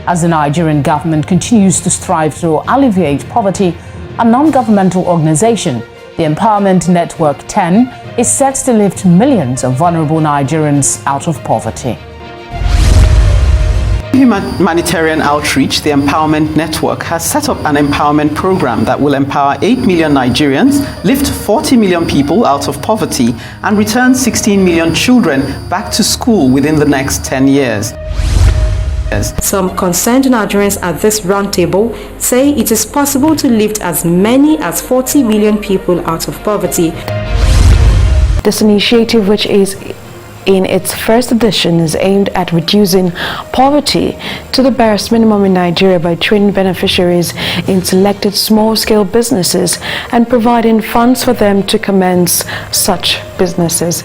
As the Nigerian government continues to strive to alleviate poverty, a non-governmental organization, the Empowerment Network 10, is set to lift millions of vulnerable Nigerians out of poverty. Humanitarian outreach, the Empowerment Network has set up an empowerment program that will empower 8 million Nigerians, lift 40 million people out of poverty, and return 16 million children back to school within the next 10 years. Some concerned Nigerians at this roundtable say it is possible to lift as many as 40 million people out of poverty. This initiative, which is in its first edition, is aimed at reducing poverty to the barest minimum in Nigeria by training beneficiaries in selected small-scale businesses and providing funds for them to commence such businesses.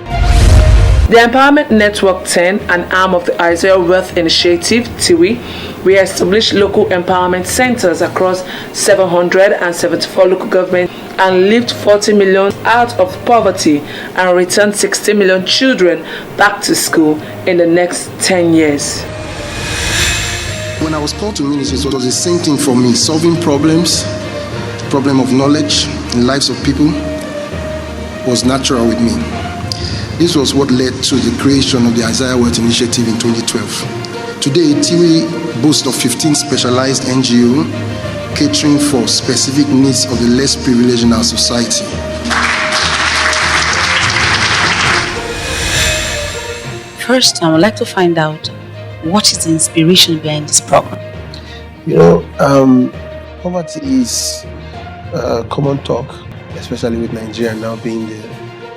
The Empowerment Network 10, an arm of the Isaiah Wealth Initiative, TIWI, we established local empowerment centers across 774 local governments and lift 40 million out of poverty and return 60 million children back to school in the next 10 years. When I was called to ministry, it was the same thing for me. Solving problems, the problem of knowledge in the lives of people was natural with me. This was what led to the creation of the Isaiah Wealth Initiative in 2012. Today, TIWI boasts of 15 specialized NGOs catering for specific needs of the less privileged in our society. First, I would like to find out what is the inspiration behind this program. You know, poverty is common talk, especially with Nigeria now being the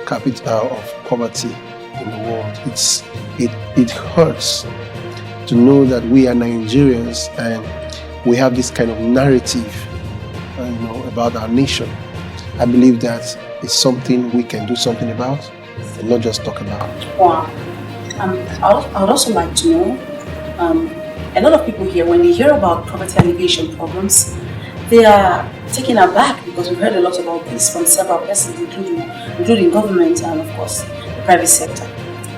capital of poverty in the world. It hurts to know that we are Nigerians and we have this kind of narrative, about our nation. I believe that it's something we can do something about and not just talk about. Wow. I would also like to know, a lot of people here, when they hear about poverty alleviation programs, they are taken aback because we've heard a lot about this from several persons, including government and, of course, the private sector.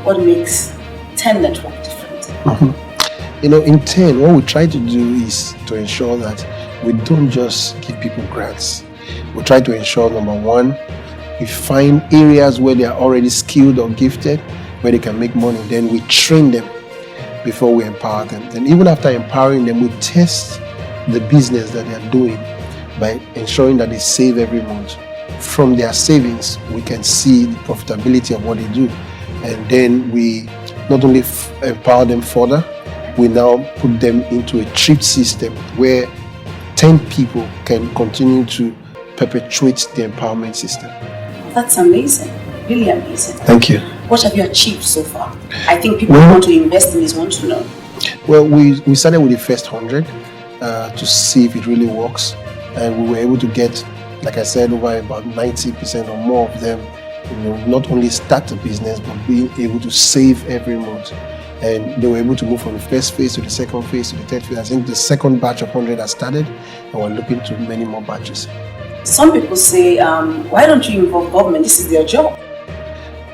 What makes 10 Network different? Mm-hmm. In 10, what we try to do is to ensure that we don't just give people grants. We try to ensure, number one, we find areas where they are already skilled or gifted, where they can make money. Then we train them before we empower them. Then even after empowering them, we test the business that they are doing by ensuring that they save every month. From their savings, we can see the profitability of what they do. And then we not only empower them further, we now put them into a treat system where 10 people can continue to perpetuate the empowerment system. That's amazing, really amazing. Thank you. What have you achieved so far? I think people who want to invest in this want to know. Well, we started with the first 100 to see if it really works. And we were able to get, like I said, over about 90% or more of them, not only start a business, but being able to save every month. And they were able to move from the first phase to the second phase to the third phase. I think the second batch of 100 has started, and we're looking to many more batches. Some people say, why don't you involve government? This is their job.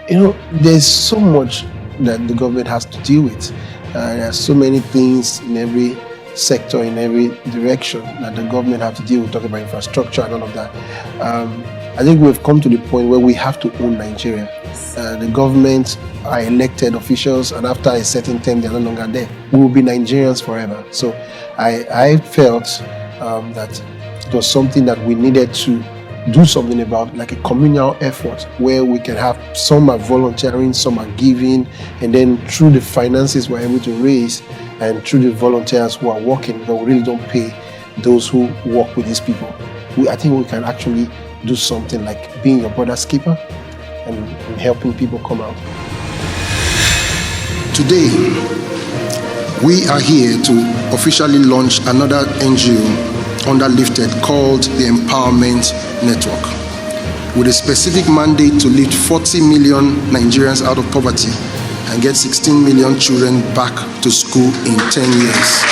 There's so much that the government has to deal with. There are so many things in every sector, in every direction that the government have to deal with, talking about infrastructure and all of that. I think we've come to the point where we have to own Nigeria. The government are elected officials, and after a certain term, they're no longer there. We will be Nigerians forever. So I felt that it was something that we needed to do something about, like a communal effort where we can have some are volunteering, some are giving, and then through the finances we're able to raise and through the volunteers who are working, but we really don't pay those who work with these people. I think we can actually do something like being your brother's keeper and helping people come out. Today, we are here to officially launch another NGO under Lifted called the Empowerment Network, with a specific mandate to lift 40 million Nigerians out of poverty and get 16 million children back to school in 10 years.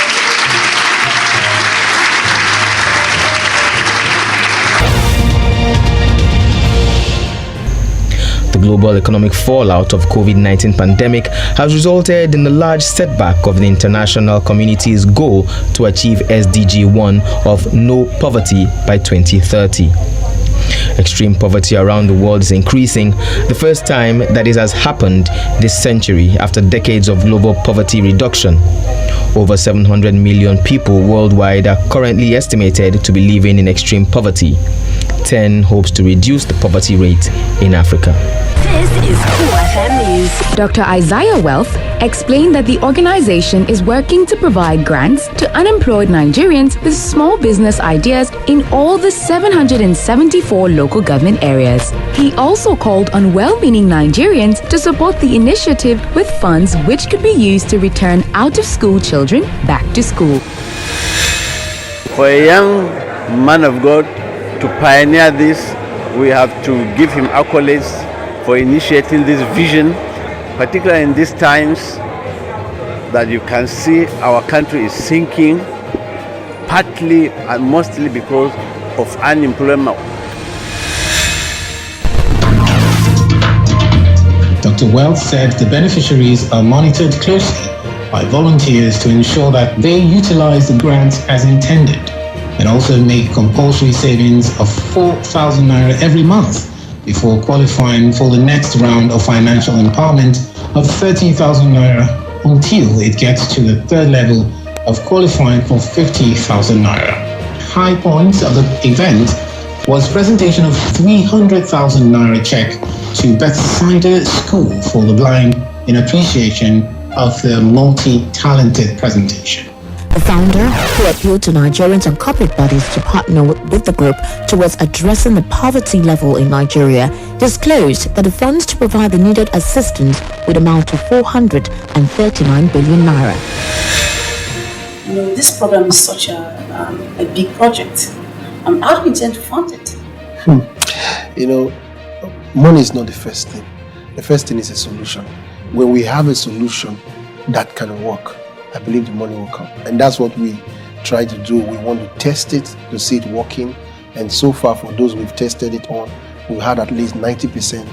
The global economic fallout of COVID-19 pandemic has resulted in a large setback of the international community's goal to achieve SDG 1 of no poverty by 2030. Extreme poverty around the world is increasing, the first time that it has happened this century after decades of global poverty reduction. Over 700 million people worldwide are currently estimated to be living in extreme poverty. 10 hopes to reduce the poverty rate in Africa. This is Cool FM News. Dr. Isaiah Wealth explained that the organization is working to provide grants to unemployed Nigerians with small business ideas in all the 774 local government areas. He also called on well-meaning Nigerians to support the initiative with funds which could be used to return out-of-school children back to school. For a young man of God to pioneer this, we have to give him accolades for initiating this vision, particularly in these times that you can see our country is sinking, partly and mostly because of unemployment. Dr. Wealth said the beneficiaries are monitored closely by volunteers to ensure that they utilize the grants as intended, and also make compulsory savings of 4,000 naira every month before qualifying for the next round of financial empowerment of 13,000 naira until it gets to the third level of qualifying for 50,000 naira. High points of the event was presentation of 300,000 naira check to Bethsaida School for the Blind in appreciation of the multi-talented presentation. The founder, who appealed to Nigerians and corporate bodies to partner with the group towards addressing the poverty level in Nigeria, disclosed that the funds to provide the needed assistance would amount to 439 billion naira. You know, this program is such a big project. How do you intend to fund it? You know, money is not the first thing. The first thing is a solution. When we have a solution that can work, I believe the money will come. And that's what we try to do. We want to test it to see it working. And so far, for those we've tested it on, we've had at least 90%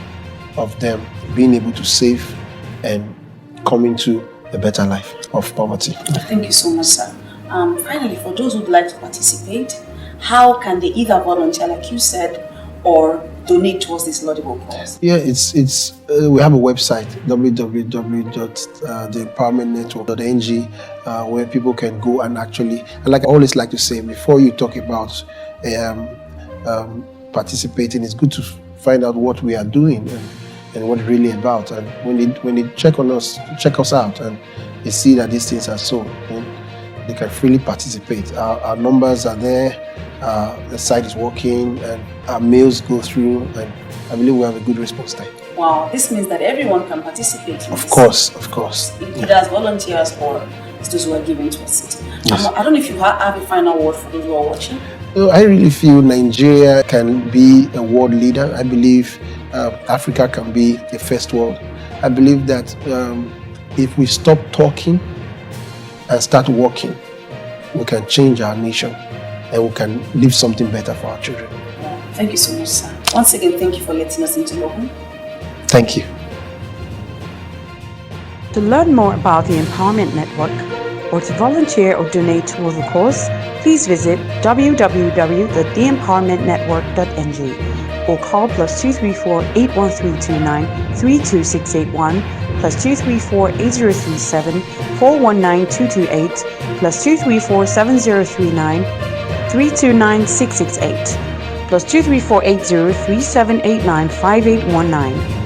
of them being able to save and come into a better life of poverty. Thank you so much, sir. Finally, for those who'd like to participate, how can they either volunteer, like you said, or donate towards this laudable cause? Yeah, it's we have a website, www.theempowermentnetwork.ng, where people can go and actually, and like I always like to say, before you talk about participating, it's good to find out what we are doing and what it's really about. And when they check us out, and they see that these things are so, they can freely participate. Our numbers are there. The site is working, and our mails go through, and I believe we have a good response time. Wow, this means that everyone can participate. Of course. Either as volunteers or as those who are giving to us. Yes. I don't know if you have a final word for those who are watching. I really feel Nigeria can be a world leader. I believe Africa can be the first world. I believe that if we stop talking and start working, we can change our nation and we can leave something better for our children. Thank you so much, sir. Once again, thank you for letting us into your home. Thank you. To learn more about the Empowerment Network or to volunteer or donate towards the cause, please visit www.theempowermentnetwork.ng or call +234 81329 32681 +234 8037 419 228 +234 7039 329 668 +234 80 3789 5819.